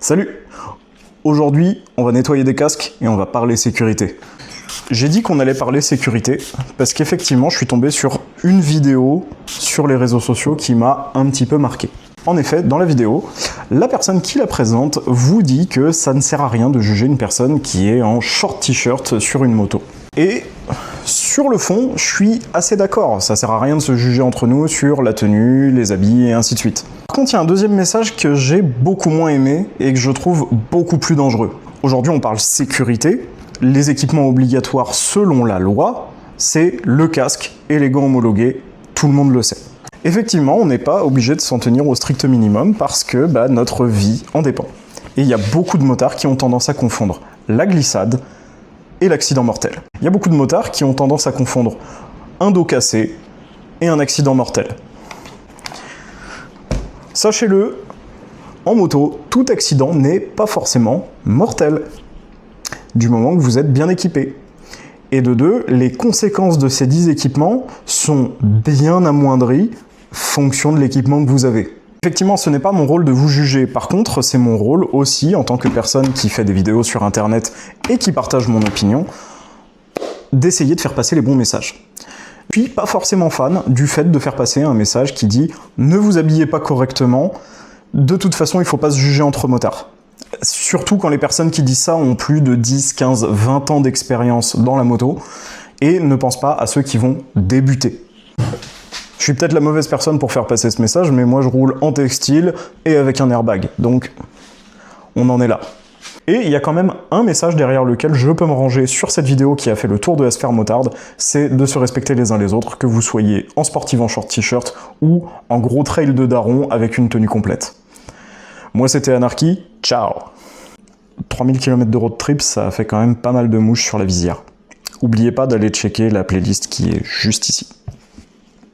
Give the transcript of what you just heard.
Salut! Aujourd'hui, on va nettoyer des casques et on va parler sécurité. J'ai dit qu'on allait parler sécurité parce qu'effectivement, je suis tombé sur une vidéo sur les réseaux sociaux qui m'a un petit peu marqué. En effet, dans la vidéo, la personne qui la présente vous dit que ça ne sert à rien de juger une personne qui est en short t-shirt sur une moto. Et sur le fond, je suis assez d'accord, ça sert à rien de se juger entre nous sur la tenue, les habits et ainsi de suite. Par contre, il y a un deuxième message que j'ai beaucoup moins aimé et que je trouve beaucoup plus dangereux. Aujourd'hui, on parle sécurité. Les équipements obligatoires selon la loi, c'est le casque et les gants homologués, tout le monde le sait. Effectivement, on n'est pas obligé de s'en tenir au strict minimum parce que notre vie en dépend. Et il y a beaucoup de motards qui ont tendance à confondre la glissade et l'accident mortel. Il y a beaucoup de motards qui ont tendance à confondre un dos cassé et un accident mortel. Sachez-le, en moto, tout accident n'est pas forcément mortel, du moment que vous êtes bien équipé. Et de deux, les conséquences de ces 10 équipements sont bien amoindries fonction de l'équipement que vous avez. Effectivement, ce n'est pas mon rôle de vous juger. Par contre, c'est mon rôle aussi, en tant que personne qui fait des vidéos sur Internet et qui partage mon opinion, d'essayer de faire passer les bons messages. Puis, pas forcément fan du fait de faire passer un message qui dit « Ne vous habillez pas correctement, de toute façon, il ne faut pas se juger entre motards ». Surtout quand les personnes qui disent ça ont plus de 10, 15, 20 ans d'expérience dans la moto et ne pensent pas à ceux qui vont débuter. Je suis peut-être la mauvaise personne pour faire passer ce message, mais moi je roule en textile et avec un airbag, donc on en est là. Et il y a quand même un message derrière lequel je peux me ranger sur cette vidéo qui a fait le tour de la sphère motarde, c'est de se respecter les uns les autres, que vous soyez en sportive en short t-shirt ou en gros trail de daron avec une tenue complète. Moi c'était Anarchy, ciao! 3000 km de road trip, ça fait quand même pas mal de mouches sur la visière. N'oubliez pas d'aller checker la playlist qui est juste ici.